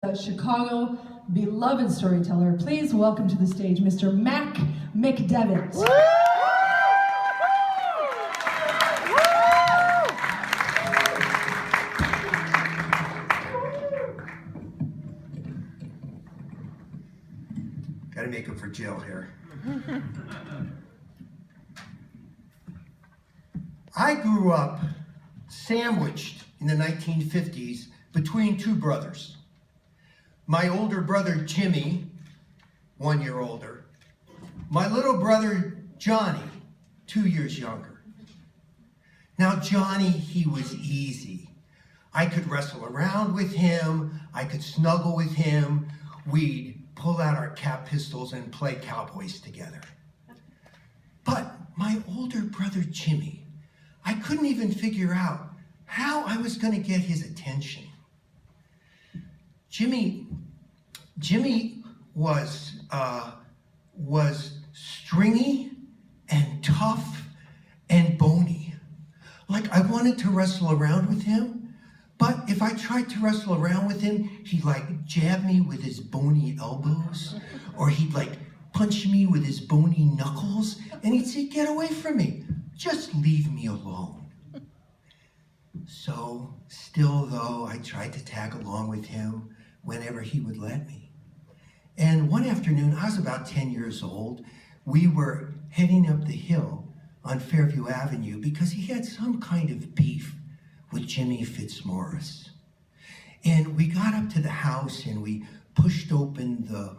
A Chicago beloved storyteller. Please welcome to the stage Mr. MacDevitt. Got to make it for jail here. I grew up sandwiched in the 1950s between two brothers. My older brother, Jimmy, 1 year older. My little brother, Johnny, 2 years younger. Now, Johnny, he was easy. I could wrestle around with him. I could snuggle with him. We'd pull out our cap pistols and play cowboys together. But my older brother, Jimmy, I couldn't even figure out how I was going to get his attention. Jimmy was stringy and tough and bony. Like, I wanted to wrestle around with him, but if I tried to wrestle around with him, he'd like jab me with his bony elbows, or he'd like punch me with his bony knuckles, and he'd say, "Get away from me, just leave me alone." So, still though, I tried to tag along with him whenever he would let me. And one afternoon, I was about 10 years old, we were heading up the hill on Fairview Avenue because he had some kind of beef with Jimmy Fitzmaurice. And we got up to the house and we pushed open the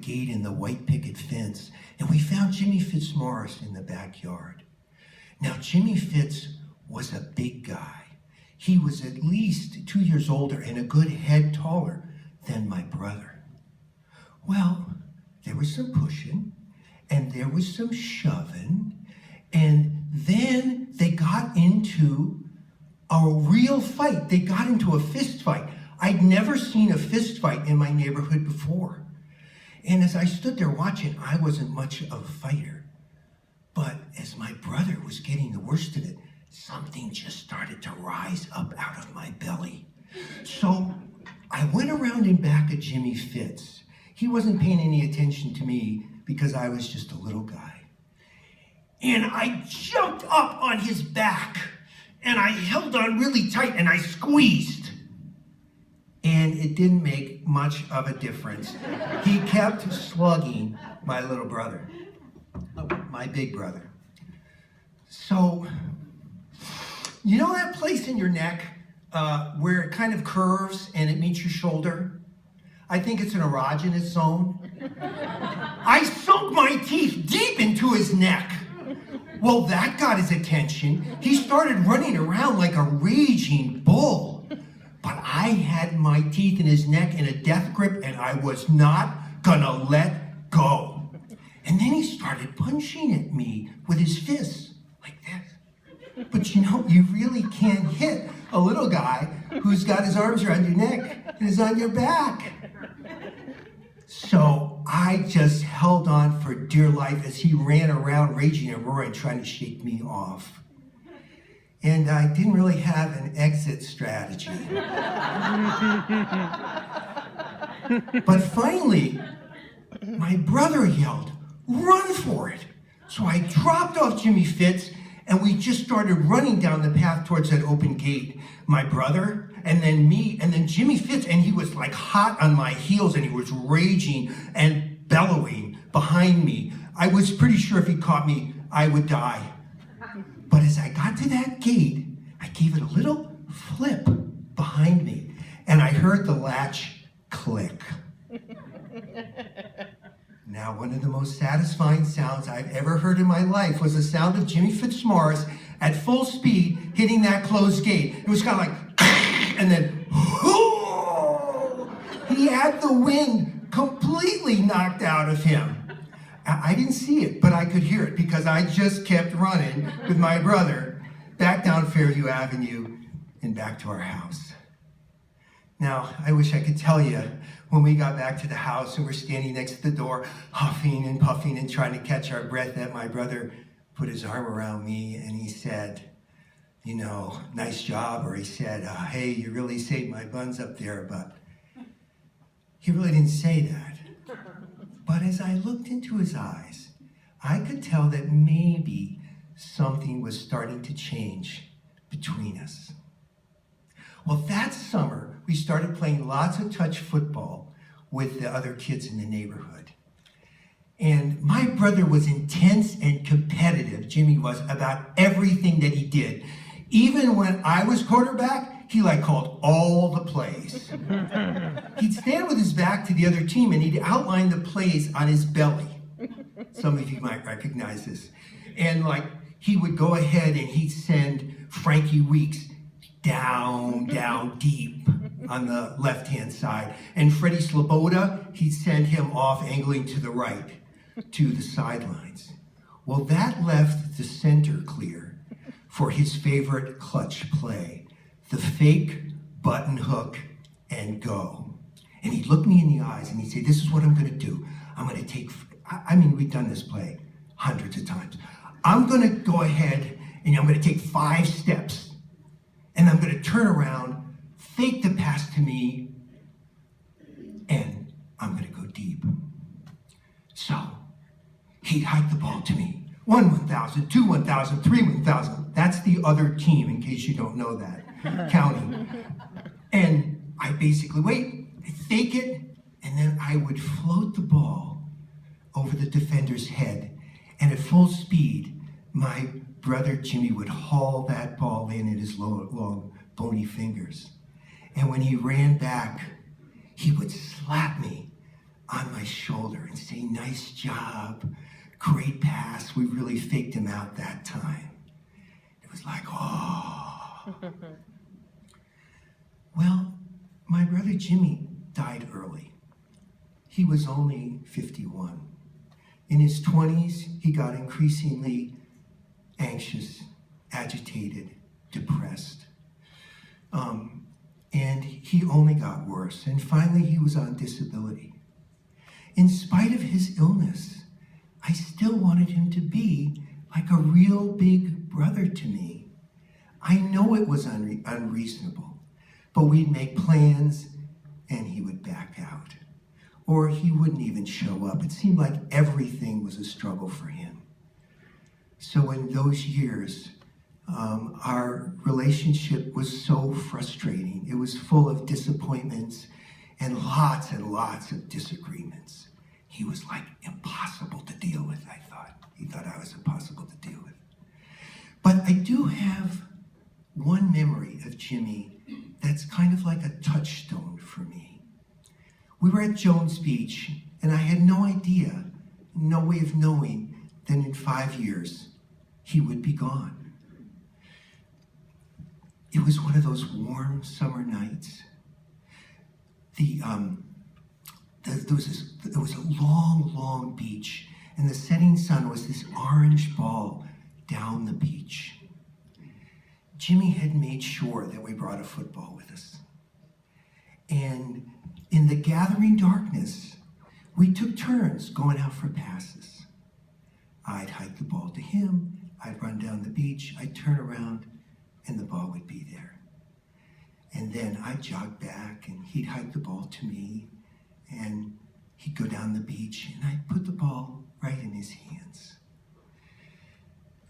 gate in the white picket fence, and we found Jimmy Fitzmaurice in the backyard. Now, Jimmy Fitz was a big guy. He was at least 2 years older and a good head taller than my brother. Well, there was some pushing, and there was some shoving, and then they got into a real fight. They got into a fist fight. I'd never seen a fist fight in my neighborhood before. And as I stood there watching, I wasn't much of a fighter. But as my brother was getting the worst of it, something just started to rise up out of my belly. So I went around in back of Jimmy Fitz. He wasn't paying any attention to me because I was just a little guy. And I jumped up on his back and I held on really tight and I squeezed. And it didn't make much of a difference. He kept slugging my little brother, my big brother. So, you know that place in your neck where it kind of curves and it meets your shoulder? I think it's an erogenous zone. I sunk my teeth deep into his neck. Well, that got his attention. He started running around like a raging bull. But I had my teeth in his neck in a death grip, and I was not gonna let go. And then he started punching at me with his fists, like this. But you know, you really can't hit a little guy who's got his arms around your neck and is on your back. So I just held on for dear life as he ran around raging and roaring, trying to shake me off. And I didn't really have an exit strategy. But finally, my brother yelled, "Run for it!" So I dropped off Jimmy Fitz, and we just started running down the path towards that open gate. My brother, and then me, and then Jimmy Fitz, and he was like hot on my heels, and he was raging and bellowing behind me. I was pretty sure if he caught me, I would die. But as I got to that gate, I gave it a little flip behind me, and I heard the latch click. Now, one of the most satisfying sounds I've ever heard in my life was the sound of Jimmy Fitzmaurice at full speed hitting that closed gate. It was kind of like, and then, he had the wind completely knocked out of him. I didn't see it, but I could hear it because I just kept running with my brother back down Fairview Avenue and back to our house. Now, I wish I could tell you when we got back to the house and we're standing next to the door, huffing and puffing and trying to catch our breath, that my brother put his arm around me and he said, "You know, nice job," or he said, "Hey, you really saved my buns up there, but He really didn't say that. But as I looked into his eyes, I could tell that maybe something was starting to change between us. Well, that summer, we started playing lots of touch football with the other kids in the neighborhood. And my brother was intense and competitive, Jimmy was, about everything that he did. Even when I was quarterback, he called all the plays. He'd stand with his back to the other team and he'd outline the plays on his belly. Some of you might recognize this. And he would go ahead and he'd send Frankie Weeks down deep on the left-hand side. And Freddie Sloboda, he'd send him off angling to the right, to the sidelines. Well, that left the center clear for his favorite clutch play, the fake button hook and go. And he'd look me in the eyes and he'd say, this is what I'm gonna do. I'm gonna take, we've done this play hundreds of times. I'm gonna go ahead and I'm gonna take 5 steps and I'm gonna turn around, fake the pass to me, and I'm gonna go deep. So he'd hike the ball to me. 1 1,000, 2 1,000, 3 1,000. That's the other team, in case you don't know that, counting. And I basically wait, I fake it, and then I would float the ball over the defender's head. And at full speed, my brother Jimmy would haul that ball in at his long, bony fingers. And when he ran back, he would slap me on my shoulder and say, nice job, great pass. We really faked him out that time. It was oh. Well, my brother Jimmy died early. He was only 51. In his 20s, he got increasingly anxious, agitated, depressed. And he only got worse. And finally, he was on disability. In spite of his illness, I still wanted him to be like a real big brother to me. I know it was unreasonable, but we'd make plans and he would back out. Or he wouldn't even show up. It seemed like everything was a struggle for him. So in those years, our relationship was so frustrating. It was full of disappointments and lots of disagreements. He was impossible to deal with, I thought. He thought I was impossible to deal with. But I do have one memory of Jimmy that's kind of like a touchstone for me. We were at Jones Beach, and I had no idea, no way of knowing that in 5 years, he would be gone. It was one of those warm summer nights. There was a long beach, and the setting sun was this orange ball down the beach. Jimmy had made sure that we brought a football with us. And in the gathering darkness, we took turns going out for passes. I'd hike the ball to him, I'd run down the beach, I'd turn around, and the ball would be there. And then I'd jog back, and he'd hike the ball to me, and he'd go down the beach, and I'd put the ball right in his hands.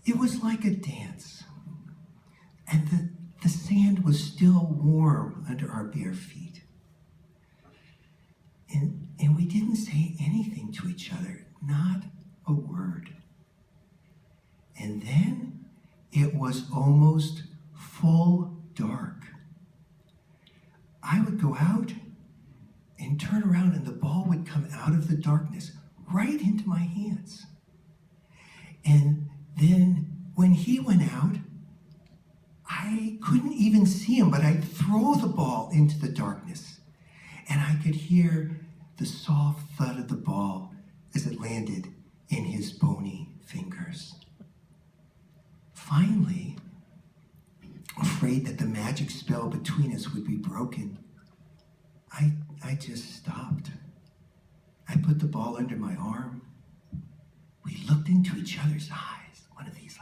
It was like a dance, and the sand was still warm under our bare feet. And we didn't say anything to each other, not a word. And then it was almost full dark. I would go out and turn around, and the ball would come out of the darkness right into my hands. And then when he went out, I couldn't even see him, but I'd throw the ball into the darkness, and I could hear the soft thud of the ball as it landed in his bony fingers. Finally, afraid that the magic spell between us would be broken, I just stopped. I put the ball under my arm. We looked into each other's eyes, one of these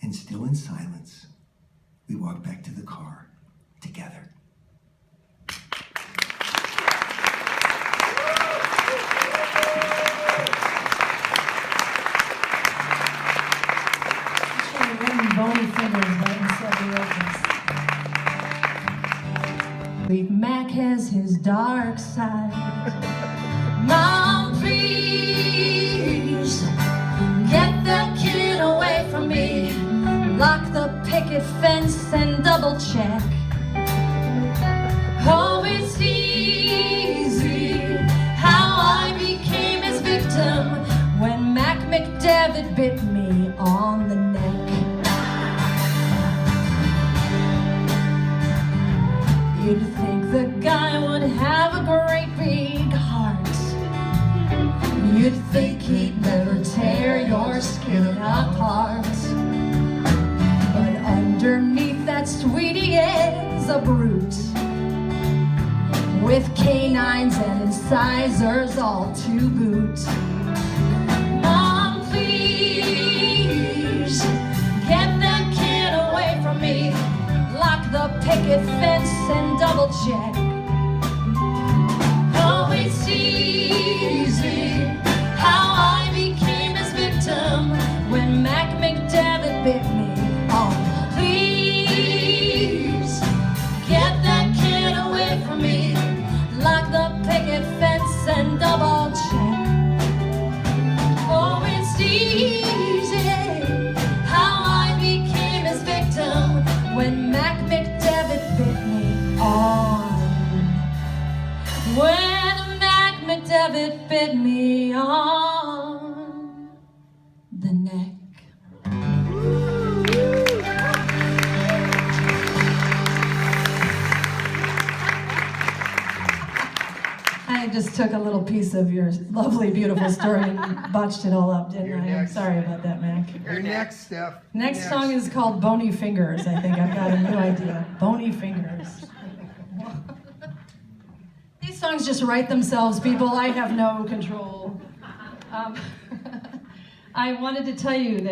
and still in silence, we walked back to the car together. believe Mac has his dark side. Mom, please get that kid away from me. Lock the picket fence and double check. Oh, it's easy how I became his victim when MacDevitt bit me on the neck. You'd think the guy would have a great big heart. You'd think he'd never tear your skin apart. But underneath that sweetie is a brute, with canines and incisors all to boot. Mom, please get that kid away from me. Lock the picket fence and double check. Oh, it's easy how I became his victim when MacDevitt bit me. Oh, please get that kid away from me. Lock the picket fence and double check. Oh, it's easy how I became his victim when MacDevitt bit me on. When MacDevitt bit me on the neck. I just took a little piece of your lovely, beautiful story and botched it all up, didn't I? I'm sorry about that, Mac. You're next, Steph. Next song is called Bony Fingers. I think I've got a new idea. Bony Fingers. These songs just write themselves, people. I have no control. I wanted to tell you that